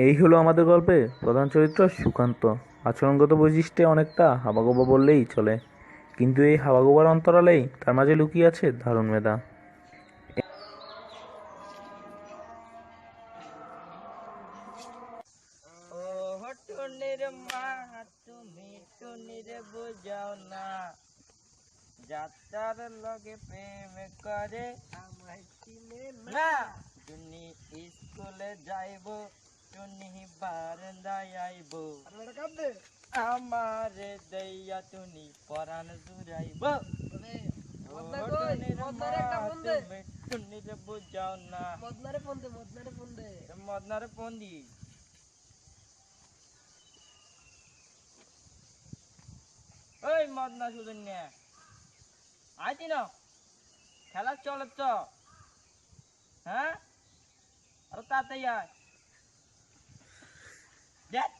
এই হলো আমাদের গল্পে প্রধান চরিত্র সুকান্ত। আচরণগত বৈশিষ্ট্যে অনেকটা হাবাগোবা বললেই চলে, কিন্তু এই হাবাগোবার অন্তরালেই তার মাঝে লুকিয়ে আছে দারুণ মেধা। ও টুনির মা, তুমি টুনির বুঝাও না, যাত্রার লগে প্রেম করে আমায় চিনে না। টুনি স্কুলে যাইব, টুনি বারান্দায় আইব, আমারে দেইয়া টুনি পরাণ জুড়াইব। ও টুনির মা, তুমি টুনির বুঝাও না। মদনারে ফোন দি। ওই মদনা সুজন নিয়ে আইতি না, খেলা চলে তো। হ্যাঁ, আরো তাড়াতাড়ি আয়। দেখ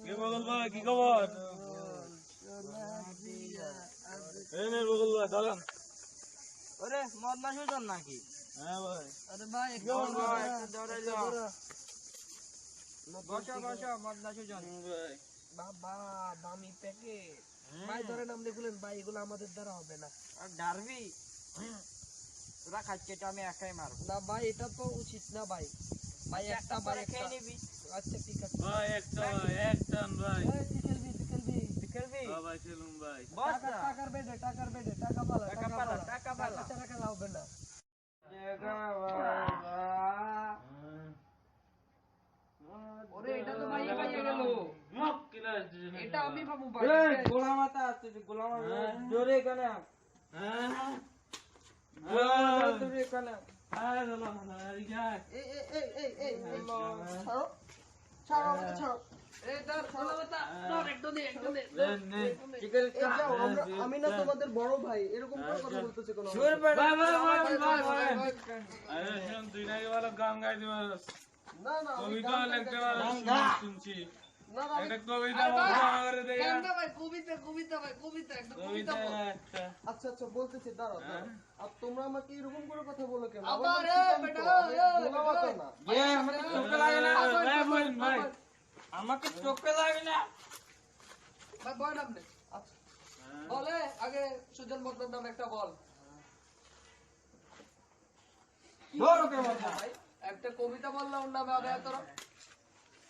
কি বগল ভাই, কি খবর? এই নে বগল ভাই, দাঁড়ান। ওরে মদনা সুজন নাকি? হ্যাঁ ভাই। আরে ভাই একটু বসো বসো, মদনা সুজন। ভাই বাবা দামি প্যাকেট ভাই ধরে নাম লিখলেন ভাই, এগুলো আমাদের দ্বারা হবে না। আর ডারবি তোরা খাচ্ছে, এটা আমি একাই মারবো। না ভাই এটা তো উচিত না ভাই। ভাই একটা ভাই একটা খেয়ে নিবি। আচ্ছা ঠিক আছে ভাই একটা ভাই, একটান ভাই। এই তুই খেলবি তুই খেলবি তুই খেলবি? হ্যাঁ ভাই, খেলুন ভাই। বস টাকা না। টাকার বেডে টাকা পালা টাকা পালা, টাকা পালা। টাকা ছাড়া হবে না। ওরে এটা তো ভাই ভাই গেল, মুখ কিলাস দিছেন এটা আমি পাবো ভাই। এই গোলা মাথা আছে, গোলা মাথা জোরে কানে। হ্যাঁ জোরে কানে। হ্যাঁ চলো না রিজাই। এই ছাড়ো ছাড়ো আমাকে ছাড়ো। এই ধর খোলা মাথা ধর, একটা দে চিকেন এই যাও, আমি না তোমাদের বড় ভাই, এরকম করে কথা বলতেছে কোনো? সুর পড়ে। ভাই, ভাই, ভাই, ভাই, ভাই, ভাই, ভাই। ভাই, আরে শুন, তুই নাকি বলো গান গাইতে পারস। না না আমি কবিতা গান লিখতে গাইতে পারস, গা। শুনছি। না না একটা কবিতা আরে ভাই, বলো করে দে। গান না ভাই, কবিতা ভাই, কবিতা একটা কবিতা কবিতা বল। একটা। আচ্ছা আচ্ছা বলতেছি, দাঁড়াও দাঁড়াও। আর তোমরা আমাকে এরকম করে কথা বলো কেন? আবার আমার এ নাম বেটা, সুকান্ত, আমি এ গোলা বেটা, মাথা না। এ আমাকে চোখে লাগে না, ভাই, ভাই, ভাই। আমাকে চোখে লাগে না। ভাই বয় নাম নে। আচ্ছা বলে আগে সুজন বদনার নাম একটা বল। ধর ওকে মাথা। ভাই একটা কবিতা বললাম ওর নামে আগে তোর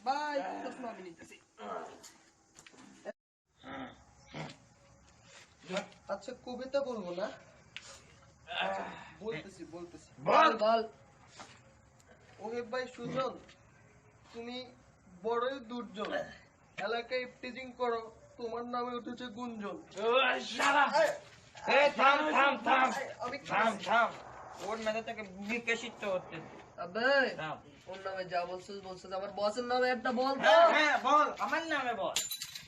ভাই চশমা আমি নিতেছি। আচ্ছা কবিতা বলবো না, আচ্ছা, বলতেছি বল। বল। ওহে ভাই সুজন, তুমি বড়ই দুর্জন, এলাকায় টিজিং করো, তোমার নামে উঠেছে গুঞ্জন। ওই শালা। এ থাম থাম থাম আমি থাম থাম। ওর মেধা থেকে বিকশিত হতে দে। আবে থাম। ওর নামে যা বলছিস আমার বসের নামে একটা বল তো। হ্যাঁ হ্যাঁ বল, আমার নামে বল।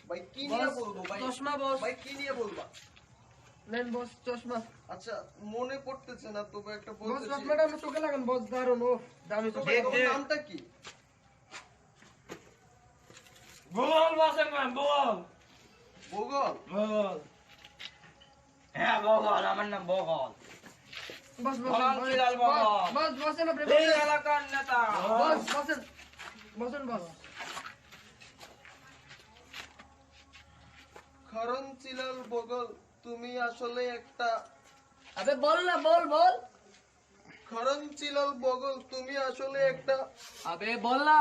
ভাই কি নিয়ে বস, বলবো ভাই? চশমা বস। ভাই কি নিয়ে বলবা? নেন বস চশমা। আচ্ছা মনে পড়তেছে না, তবে একটা বস বলতেছি। চশমাটা আমার চোখে লাগান, বস দারুন। ও দামি তবে চশমা। তোমার নামটা কি? বল বসেন না, বল। ভূগোল। বল। হ্যাঁ বগল, আমার নাম বগল। বস বলাল বিলাল বগল। বস বসেন আপনি এই এলাকার নেতা। বস বসেন বসেন বস। খরন চিলাল বগল, তুমি আসলে একটা। আবে বল না, বল। খরন চিলাল বগল, তুমি আসলে একটা। আবে বল না।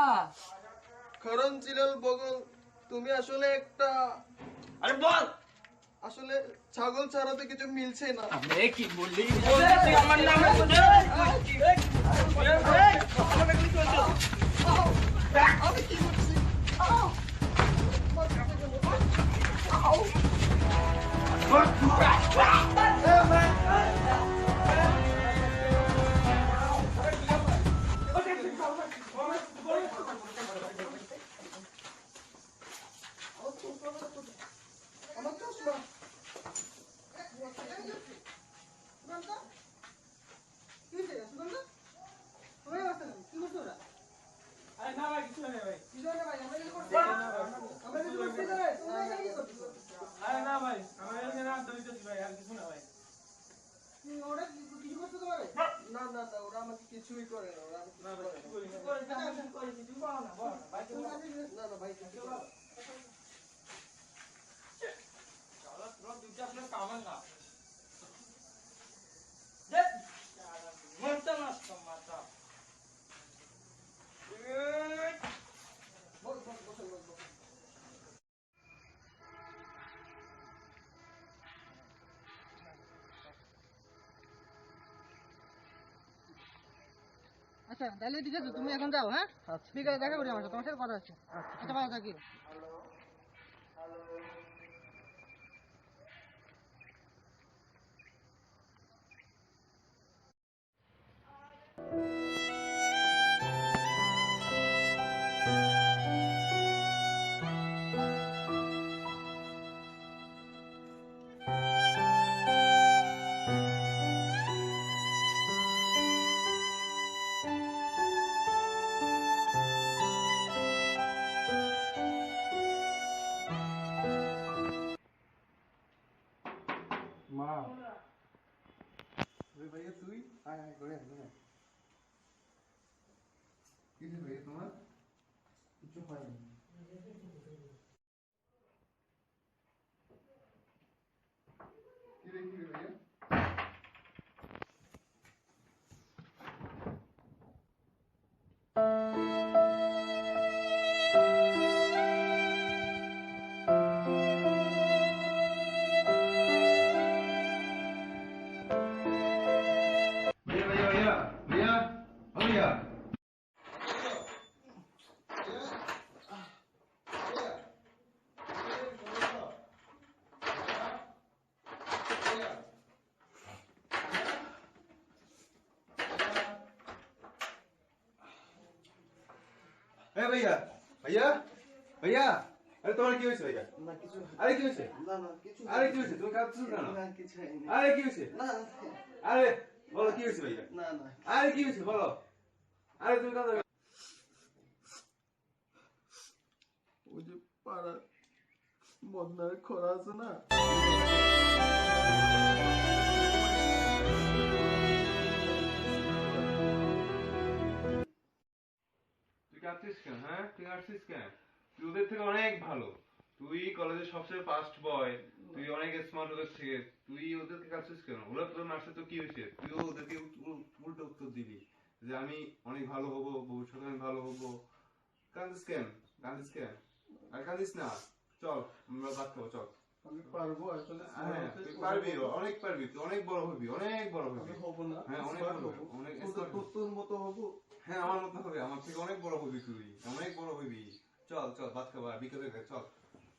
খরন চিলাল বগল, তুমি আসলে একটা। আরে বল। আসলে ছাগল ছাড়াতে কিছু মিলছে না। আবে কি বললি? বলছি আমার নামে তো আমি কি করছি? আমার চশমা। কিছুই করে না ওরা না না ভাই কিছু করে না। চলো তোরা দুইটা আপনার কামান না দেখ মরতে নষ্ট মাথা বল বল বল বল বল। আচ্ছা তাহলে ঠিক আছে তুমি এখন যাও, হ্যাঁ বিকালে দেখা করি আমার সাথে, তোমার সাথে কথা আছে। আচ্ছা ভালো থাকি। মা ওই ভাইয়া তুই আয় আয় করে আয় কি রে ভাইয়া তোমার কিছু হয়নি কি রে ভাইয়া भैया भैया भैया अरे तुम्हारा কি হয়েছে भैया না কিছু আরে কি হয়েছে না না কিছু আরে কি হয়েছে তুমি কাঁদছো কেন না কিছু হয়নি আরে কি হয়েছে না আরে বলো কি হয়েছে भैया না না আরে কি হয়েছে বলো আরে তুমি কাঁদো ওই যে পাড়ার বদনার খরা আছে না তুই কাঁদছিস কেন হ্যাঁ তুই কাঁদছিস কেন তুই ওদের থেকে অনেক ভালো তুই কলেজে সবচেয়ে ফার্স্ট বয় তুই অনেক স্মার্ট ওদের থেকে তুই ওদেরকে কাঁদছিস কেন ওরা তোর মারছে তো কি হয়েছে তুইও ওদেরকে উল্টো উত্তর দিবি যে আমি অনেক ভালো হবো ভবিষ্যতে আমি ভালো হবো কাঁদিস কেন আর কাঁদিস না চল আমরা ভাত খাবো চল আমি পারবো আসলে হ্যাঁ তুই পারবি অনেক পারবি তুই অনেক বড় হবি আমি হব না হ্যাঁ অনেক smart বড় হবো। অনেক তোর মতো হবো হ্যাঁ আমার মতো হবে আমার থেকে অনেক বড় হবি তুই অনেক বড় হবি চল চল ভাত খাবো আর বিকেলে চল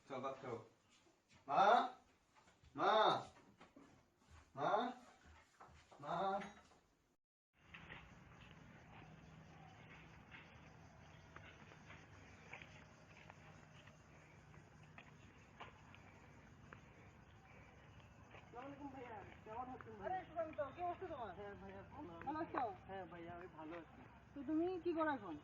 চল ভাত খাবো মা মা মা মা আরে সুকান্ত, কি অবস্থা তোমার? ভালো আছো? হ্যাঁ ভাইয়া আমি ভালো আছি তো তুমি কি করো এখন?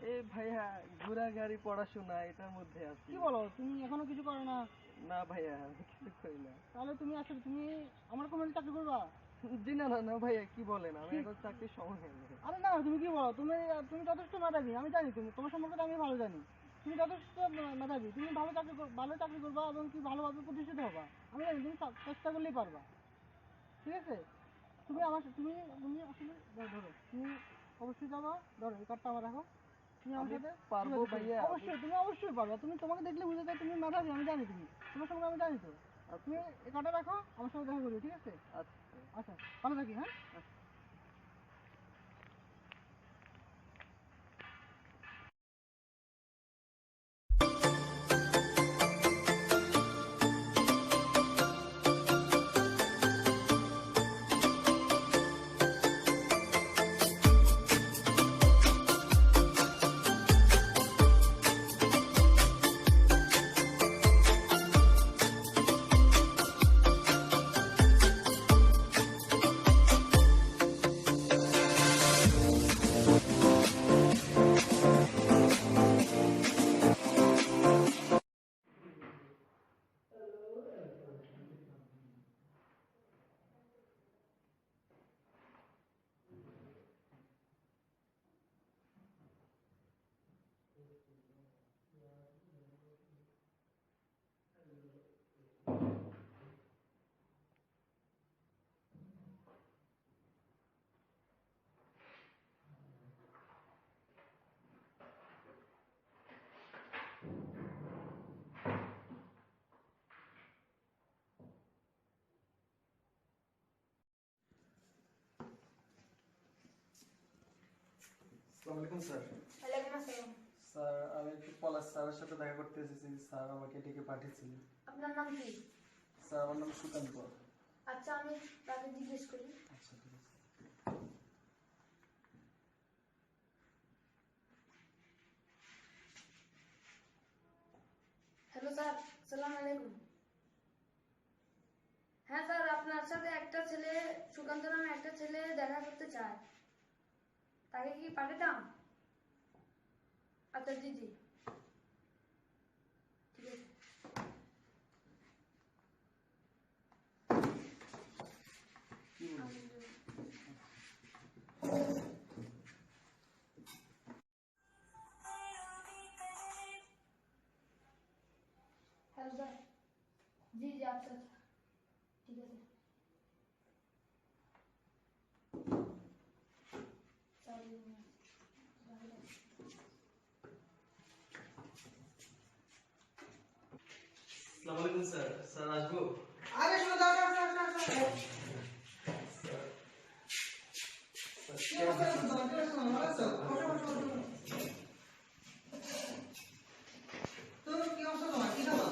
এই ভাইয়া ঘোরাঘুরি পড়াশোনা এটার মধ্যে আছি কি বলো, তুমি এখনো কিছু করো না? না ভাইয়া আমি কিছু করি না তাহলে তুমি আসলে তুমি আমার কোম্পানিতে চাকরি করবা? জি না না না ভাইয়া কি বলেন আমি এখন চাকরির সময় হয়নি আরে না তুমি কি বলো, তুমি তুমি যথেষ্ট মেধাবী, আমি জানি তুমি তোমার সম্পর্কে তো আমি ভালো জানি। তুমি যথেষ্ট মেধাবী, তুমি ভালো চাকরি করবা এবং কি ভালোভাবে প্রতিষ্ঠিত হবা। আমি জানি তুমি চেষ্টা করলেই পারবা, ঠিক আছে? তুমি আমার তুমি তুমি আসলে ধরো তুমি অবশ্যই যাবা, ধরো এই কার্ডটা আমার রাখো, তুমি আমার আমি সাথে পারবো যোগাযোগ করো। ভাইয়া, অবশ্যই তুমি অবশ্যই পারবা, তুমি তোমাকে দেখলে বুঝে যায় তুমি মেধাবী, আমি জানি তুমি তোমার সম্পর্কে আমি জানি তো। আর তুমি এই কার্ডটা রাখো, আমার সঙ্গে দেখা করবে, ঠিক আছে? আচ্ছা আচ্ছা ভালো থাকি, হ্যাঁ? আসসালামু আলাইকুম স্যার। ওয়ালাইকুম আসসালাম। স্যার আমি একটু পলাশ স্যারের সাথে দেখা করতে এসেছি, স্যার আমাকে ডেকে পাঠিয়েছিলেন। আপনার নাম কি? স্যার আমার নাম সুকান্ত। আচ্ছা, আমি তাকে জিজ্ঞেস করি। আচ্ছা ঠিক আছে। হ্যালো স্যার, আসসালামু আলাইকুম। হ্যাঁ স্যার, আপনার সাথে একটা ছেলে, সুকান্ত নামে একটা ছেলে দেখা করতে চায়, তাকে কি পাঠাতাম? আচ্ছা জি জি, ঠিক আছে। হ্যালো স্যার, জি জি, আচ্ছা আচ্ছা, ঠিক আছে। Sorry, আসসালামু আলাইকুম স্যার। স্যার আসবো? আরে শোনো, দাও দাও দাও দাও দাও। কি অবস্থা তোমার? কি অবস্থা? ভালো আছো? বসো বসো বসো। তো কি অবস্থা তোমার? কি খাবা?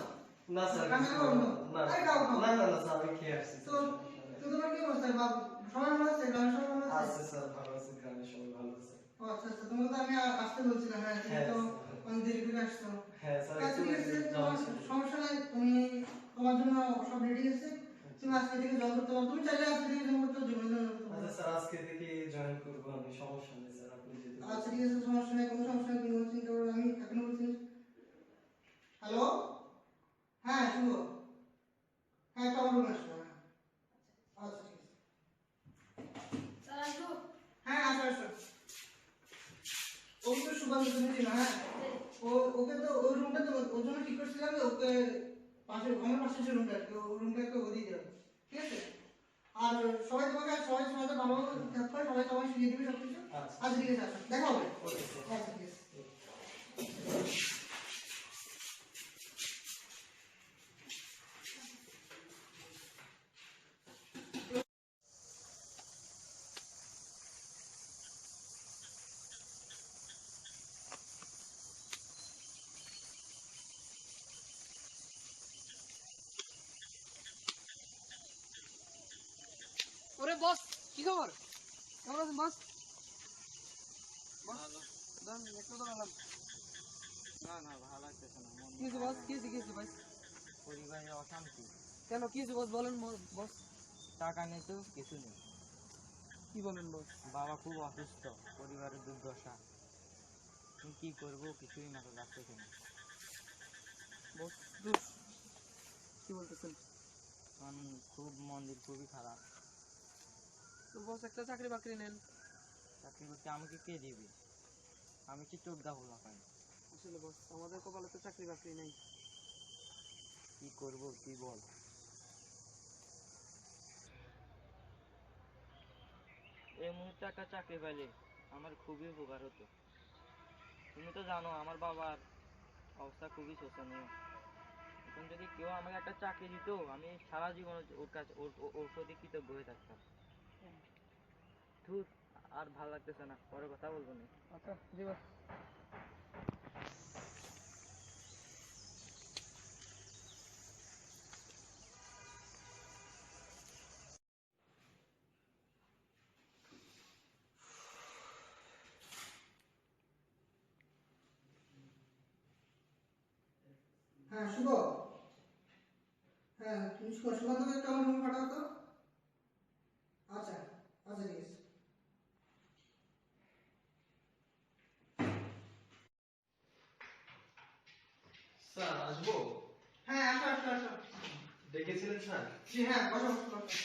না স্যার, কানে খাও না? না আরে খাও খাও। না না না স্যার, আমি খেয়ে আসছি। তো তো তোমার কি অবস্থা? সবাই ভালো আছে? গ্রামের সবাই ভালো আছে? আছে স্যার, ভালো আছে, গ্রামের সবাই ভালো আছে। ও আচ্ছা আচ্ছা, তোমাকে তো আমি আসতে বলছিলাম। হ্যাঁ, তুমি হ্যাঁ, তো স্যার। অনেক দেরি করে আসছো। হ্যাঁ স্যার, আচ্ছা একটু ঠিক আছে, যাওয়া তোমার ছিল। সমস্যা নাই। তোমার জন্য সব রেডি আছে। তুমি আজকে থেকে জয়েন করতে পারো। তুমি চাইলে আজকে থেকে জয়েন করতে পারো। আচ্ছা স্যার, আজকে থেকে জয়েন করবো আমি, সমস্যা নেই স্যার, আপনি যেতে পারেন। আচ্ছা ঠিক আছে, সমস্যা নেই, কোনো সমস্যা নেই, তুমি কোনো চিন্তা করো না। আমি এখনো বলছি। হ্যালো, হ্যাঁ শুভ, হ্যাঁ একটু আমার রুমে আসো। হ্যাঁ আচ্ছা ঠিক আছে। স্যার আসবো? হ্যাঁ আসো আসো। ওকে তো সুকান্ত তুমি চিনো? হ্যাঁ, ওকে তো ওই রুমটা তো ওর জন্য ঠিক করছিলাম যে ওকে পাশে, আমার পাশে যে রুমটা আছে ওই রুমটাকে ও দিয়ে দেবে, ঠিক আছে? আর সবাই তোমাকে, সবাই সবাই ভালোভাবে থাকতে হয়, সবাই সবাই শিখিয়ে দিবে সব কিছু। আচ্ছা। আচ্ছা ঠিক আছে, আসো, দেখা হবে। Okay sir. আচ্ছা ঠিক আছে। ওরে বস, কি খবর? কেমন আছেন বস? একটু দাঁড়ালাম। না না, ভালো লাগতেছে না, মন কি হয়েছে বস? কি হয়েছে? কি হয়েছে ভাই? পরিবারে অশান্তি। কেন, কি হয়েছে বস? বলেন বস। টাকা নেই তো কিছু নেই। কি বলেন বস? বাবা খুব অসুস্থ, পরিবারের দুর্দশা। আমি কি করবো কিছুই মাথা লাগতেছে না। বস দূর, কি বলতেছেন? এখন খুব মন্দির খুবই খারাপ। তো বস একটা চাকরি বাকরি নেন। চাকরি করতে আমাকে কে দিবে? আমি কি চোখ দা হলো পাই? আসলে বস আমাদের কপালে তো চাকরি বাকরি নেই। কি করব তুই বল। এই মুহূর্তে একটা চাকরি পাইলে আমার খুবই উপকার হতো। তুমি তো জানো আমার বাবার অবস্থা খুবই শোচনীয়। এখন যদি কেউ আমাকে একটা চাকরি দিত, আমি সারা জীবন ওর কাছে ওর প্রতি কৃতজ্ঞ হয়ে থাকতাম। ধুর, আর ভালো লাগতেছে না, পরে কথা বলবো না। আচ্ছা জি বস। হ্যাঁ শুভ, হ্যাঁ তুমি সুকান্তকে একটু আমার রুমে পাঠাও তো। আচ্ছা আচ্ছা ঠিক আছে। স্যার আসবো? হ্যাঁ আসো আসো আসো। ডেকেছিলেন স্যার? জি হ্যাঁ, বসো বসো বসো।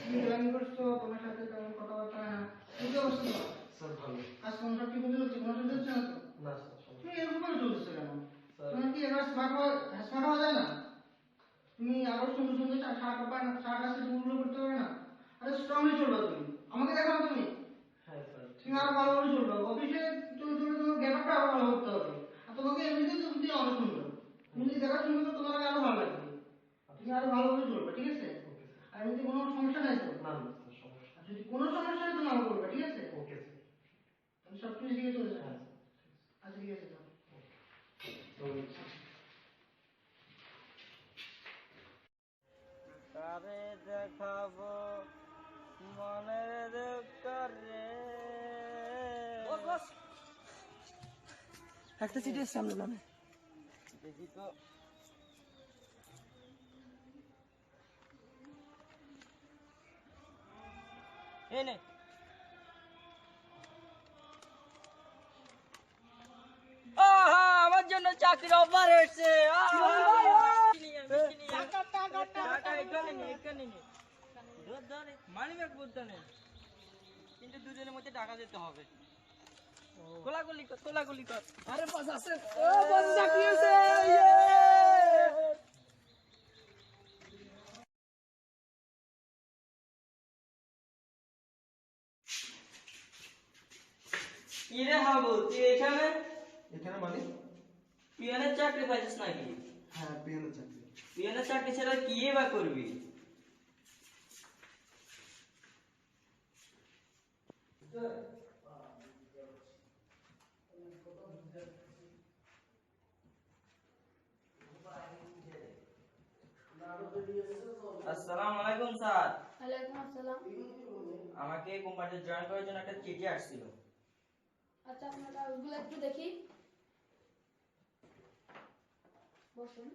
তুমি জয়েন করছো, তোমার সাথে তেমন কথাবার্তা। হ্যাঁ, কি অবস্থা তোমার? স্যার ভালো। কাজ কাম সব ঠিক মতো চলছে? কোনো অসুবিধা হচ্ছে না তো? না স্যার, সমস্যা তুমি এরকম করে চলতেছো কেন? স্যার। তোমার কি এবার স্মার্ট হওয়া যায় না? তুমি আরো সুন্দর সুন্দর শার্ট আছে, সেগুলো করতে পারবে না? আরে স্ট্রংলি চলবে তুমি, আমাকে দেখো না তুমি। হ্যাঁ স্যার। তুমি আরো ভালোভাবে চলবে, অফিসে চলে চলে তোমার গেটআপটা আরো ভালো করতে হবে। আর তোমাকে এমনিতেই তুমি অনেক সুন্দর, তুমি যদি দেখা সুন্দর তো তোমার আরো ভালো লাগবে। তুমি আরো ভালোভাবে চলবে, ঠিক আছে? Okay sir. আর এমনিতে কোনো সমস্যা নাই তো? না না স্যার, সমস্যা। আর যদি কোনো সমস্যা হয় তুমি আমাকে বলবে, ঠিক আছে? Okay sir. তাহলে সব একটা সিটের সামনে নামে। দেখি তো। এই নে। আহা, আমার জন্য চাকরির অফার হয়েছে। মানি ব্যাগ বলতে নেই, কিন্তু দুজনের মধ্যে টাকা দিতে হবে। কোলাগুলি কর, কোলাগুলি কর। আরে বস আছে, ও বস চাকরি হয়েছে। কি রে হাবু, তুই এখানে? এখানে মানে? পিয়নের চাকরি পাইছিস নাকি? হ্যাঁ, পিয়নের চাকরি। পিয়নের চাকরি ছাড়া কি বা করবি? আসসালামু আলাইকুম স্যার। ওয়ালাইকুম আসসালাম। আমাকে কোম্পানিতে জয়েন করার জন্য একটা চিঠি আসছিল। আচ্ছা, আপনার কাগজগুলো একটু দেখি। বসুন।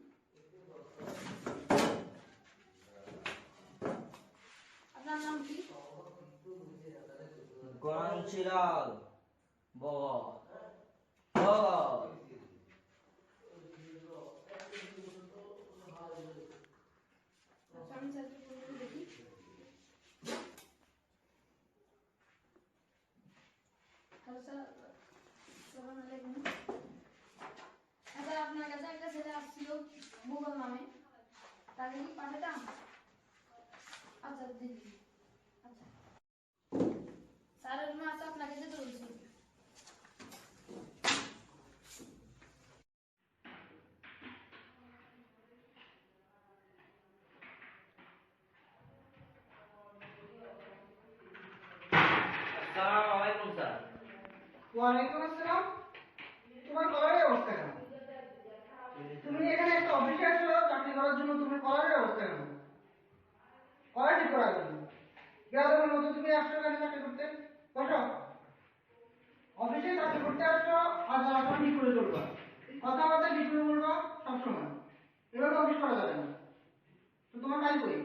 আপনার নাম কি? গণশীলাল বগর। বগর। আচ্ছা, আমি স্যারকে ফোন করে দেখি। হ্যালো স্যার, আসসালামু আলাইকুম। স্যার, আপনার কাছে একটা ছেলে আসছিল ভূগোল নামে, তাকে কি পাঠাতাম? আচ্ছা দিদি। আচ্ছা স্যারের রুমে আছে, আপনাকে যেতে বলছি। আসসালামু আলাইকুম স্যার। ওয়ালাইকুম আসসালাম। তোমার কলারের অবস্থা কেন? তুমি এখানে একটা অফিসে আসছো চাকরি করার জন্য, তুমি কলারের অবস্থা কেন? কলার ঠিক করার জন্য বেয়াদবের মতো তুমি আসছো এখানে চাকরি করতে? বসো। অফিসে চাকরি করতে আসছো, আর এখন ঠিক করে চলবা, কথাবার্তা ঠিক করে বলবা সবসময়। এভাবে অফিস করা যাবে না। তো তোমার কাজ করি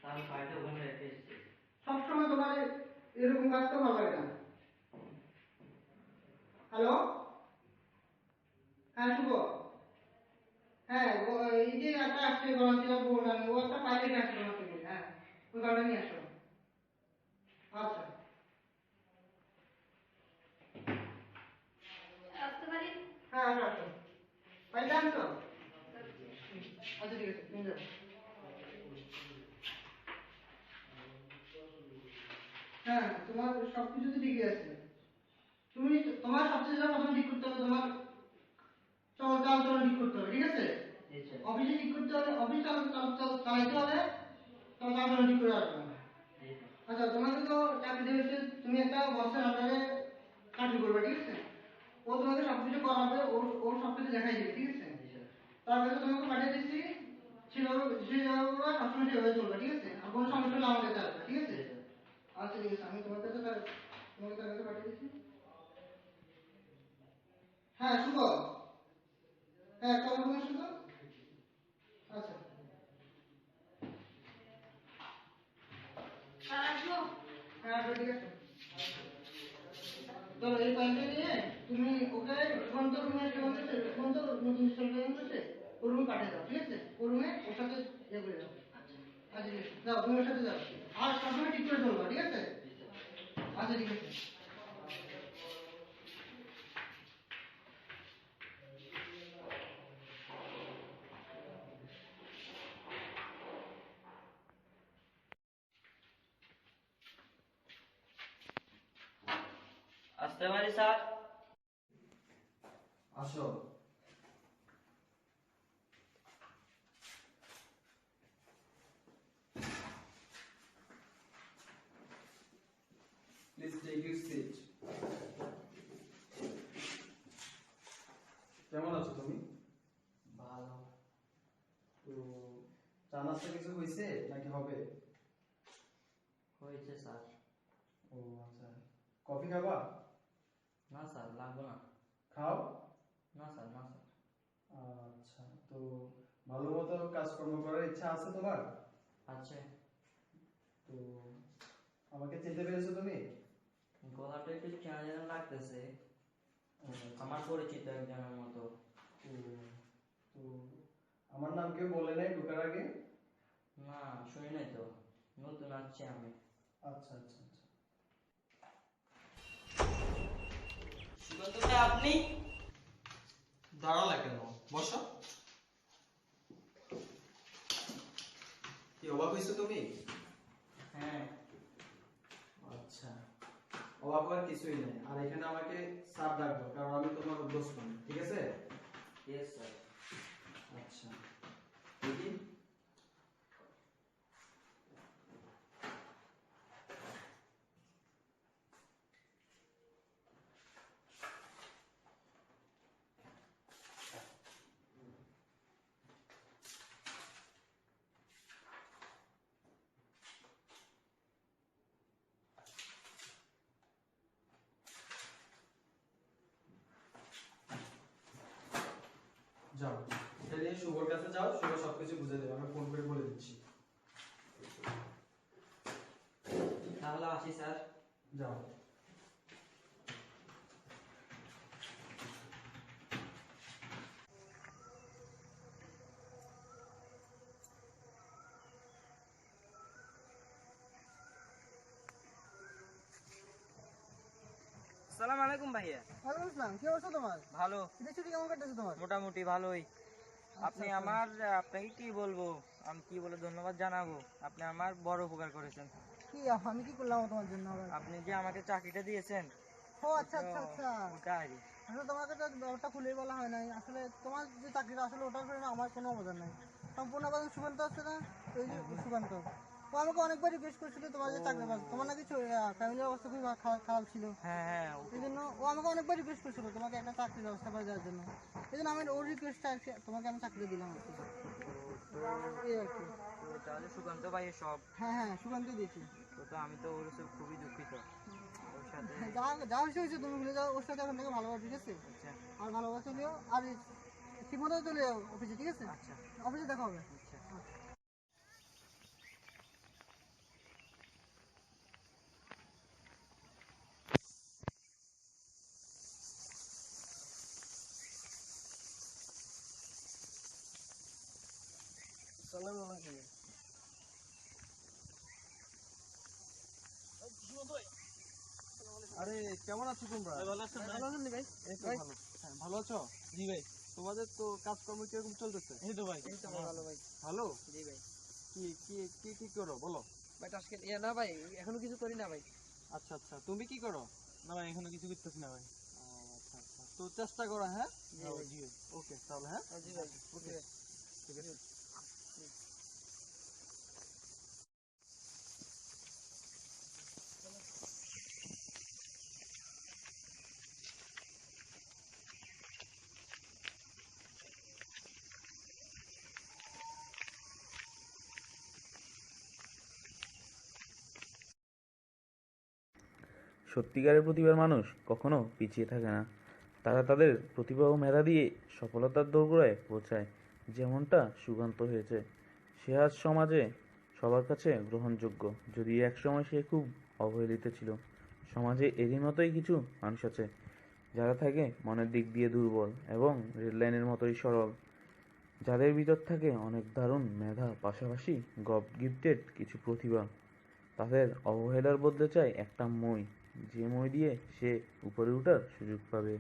আমি বাড়িতে ওখানে রেখে এসেছি। সবসময় তোমার এরকম কাজ তো ভালো লাগে না। হ্যালো, হ্যাঁ শুভ। হ্যাঁ, এই যে একটা আসছে গণশীলাল বগুড়ানি, ও একটা ফাইল রেখে আসছে তোমার থেকে। হ্যাঁ, ওই কারণে নিয়ে আসো। আচ্ছা, আসতে পারি? হ্যাঁ আসো আসো। ফাইলটা আনছো? আচ্ছা ঠিক আছে, নিয়ে যাও। হ্যাঁ, তোমার সবকিছু তো ঠিকই আছে। তুমি তোমার সবচেয়ে যেটা প্রথমে ঠিক করতে হবে, তোমার চালচলন ঠিক করতে হবে, ঠিক আছে? অফিসে ঠিক করতে হবে, অফিস চালাইতে হবে, তোমার চালচলন ঠিক করে আসবে। আচ্ছা, তোমাকে তো চাকরি দিয়েছে, তুমি একটা বসের আন্ডারে চাকরি করবে, ঠিক আছে? ও তোমাকে সবকিছু করাবে, ওর সবকিছু দেখাই দেবে, ঠিক আছে? তারপরে তোমাকে পাঠিয়ে দিচ্ছি, সেভাবে সবসময় সেভাবে চলবে, ঠিক আছে? আর কোনো সমস্যা হলে আমার কাছে আসবে, ঠিক আছে? আচ্ছা ঠিক আছে, আমি তোমার কাছে তোমাকে তার কাছে পাঠিয়ে দিচ্ছি। হ্যাঁ শুভ, হ্যাঁ কবে তোমার শুভ? আচ্ছা, স্যার আসবো? হ্যাঁ আসবে, ঠিক আছে। চলো এই ফাইলটা নিয়ে তুমি ওকে সুমন্ত রুমে সুমন্ত নতুন স্টুডেন্ট আছে, ওর রুমে পাঠিয়ে দাও, ঠিক আছে? ওর রুমে ওর সাথে ইয়ে করে দাও। আচ্ছা ঠিক আছে, যাও তুমি ওর সাথে যাও, আর সবসময় ঠিক করে চলবা, ঠিক আছে? আচ্ছা ঠিক আছে। আসতে পারি স্যার? আসো। Please take your seat. কেমন আছো তুমি? ভালো। তো চা নাস্তা কিছু হয়েছে নাকি হবে? হয়েছে স্যার। ও আচ্ছা, কফি খাবা? না স্যার লাগবে না। খাও। না স্যার, না স্যার। আচ্ছা, তো ভালো মতো কাজকর্ম করার ইচ্ছা আছে তোমার? আছে। তো আমাকে চিনতে পেরেছো তুমি? গলাটা একটু চেনা চেনা লাগতেছে, আচ্ছা, আমার পরিচিত একজনের মতো। তো তো আমার নাম কেউ বলে নাই ঢোকার আগে? না, শুনি নাই তো, নতুন আসছি আমি। আচ্ছা আচ্ছা আচ্ছা। সুগন্ত ভাই, আপনি দাঁড়ালে কেন? বসো। কি অবাক হয়েছো তুমি? হ্যাঁ। আচ্ছা, অবাক হওয়ার কিছুই নেই। আর এখানে আমাকে স্যার ডাকবো, কারণ আমি তোমার দোস্ত নই, ঠিক আছে? Yes sir. আচ্ছা, দেখি। যাও, এটা নিয়ে শুভর কাছে যাও, শুভ সবকিছু বুঝে দেবে, আমি ফোন করে বলে দিচ্ছি। তাহলে আসি স্যার। যাও। আসসালামু আলাইকুম ভাইয়া। ওয়ালাইকুম আসসালাম, কি অবস্থা তোমার? ভালো, ঈদের ছুটি কেমন কাটতেছে তোমার? মোটামুটি ভালোই। আপনি আচ্ছা, আমার, আপনাকে কি বলবো, আমি কি বলে ধন্যবাদ জানাবো, আপনি আমার বড় উপকার করেছেন। কি আমি কি করলাম তোমার জন্য আবার? আপনি যে আমাকে চাকরিটা দিয়েছেন, ও আচ্ছা আচ্ছা আচ্ছা, ওটাই। আসলে তোমাকে তো ব্যাপারটা খুলেই বলা হয় নাই। আসলে তোমার যে চাকরিটা, আসলে ওটার জন্য আমার কোনো অবদান নাই। সম্পূর্ণ অবদান সুকান্ত আছে না, ওই যে সুকান্ত। ও আমাকে অনেকবার রিকোয়েস্ট করছিল তোমার যে চাকরি পাচ্ছ, তোমার নাকি ফ্যামিলির অবস্থা খুবই খারাপ ছিল। হ্যাঁ হ্যাঁ, এই জন্য ও আমাকে অনেকবার রিকোয়েস্ট করছিল তোমাকে একটা চাকরির ব্যবস্থা করে দেওয়ার জন্য। এই জন্য আমি ওর রিকোয়েস্টটা তোমাকে আমি চাকরি দিলাম আর কি। এই আর কি। তো তাহলে সুকান্ত ভাইয়ের সব। হ্যাঁ হ্যাঁ, সুকান্তই দিয়েছি। তো আমি তো ওর সাথে খুবই দুঃখিত, ওর সাথে। যা যা হয়েছে হয়েছে, তুমি ভুলে যাও, ওর সাথে এখন থেকে ভালোবাসা, ঠিক আছে? আচ্ছা আর ভালোবাসা চলিও, আর ঠিক মতো চলে যাও অফিসে, ঠিক আছে? আচ্ছা অফিসে দেখা হবে। আচ্ছা। আসসালামু আলাইকুম। আরে কেমন আছো তোমরা? ভালো আছেন ভাই? এই তো ভালো। হ্যাঁ, ভালো আছো? জি ভাই। তোমাদের তো কাজকর্ম কিরকম চলতেছে? এই তো ভাই, ভালো ভাই। ভালো? জি ভাই। কি কি কি কি করো বলো? ভাই আজকে না ভাই, এখনো কিছু করি না ভাই। আচ্ছা আচ্ছা, তুমি কি করো? না ভাই, এখনো কিছু করতেছি না ভাই। আচ্ছা আচ্ছা, তো চেষ্টা করো, হ্যাঁ? জি ভাই। জি, ওকে তাহলে, হ্যাঁ? জি ভাই, ওকে। ঠিক আছে। সত্যিকারের প্রতিভার মানুষ কখনো পিছিয়ে থাকে না, তারা তাদের প্রতিভা ও মেধা দিয়ে সফলতার দোরগোড়ায় পৌঁছায়। যেমনটা সুকান্ত হয়েছে, সে আজ সমাজে সবার কাছে গ্রহণযোগ্য, যদিও একসময় সে খুব অবহেলিত ছিল। সমাজে এরই মতোই কিছু মানুষ আছে যারা থাকে মনের দিক দিয়ে দুর্বল এবং রেডলাইনের মতোই সরল, যাদের ভিতর থাকে অনেক দারুণ মেধা, পাশাপাশি গড গিফটেড কিছু প্রতিভা। তাদের অবহেলার বদলে চায় একটা মই, যে মই দিয়ে সে উপরে ওঠার সুযোগ পাবে।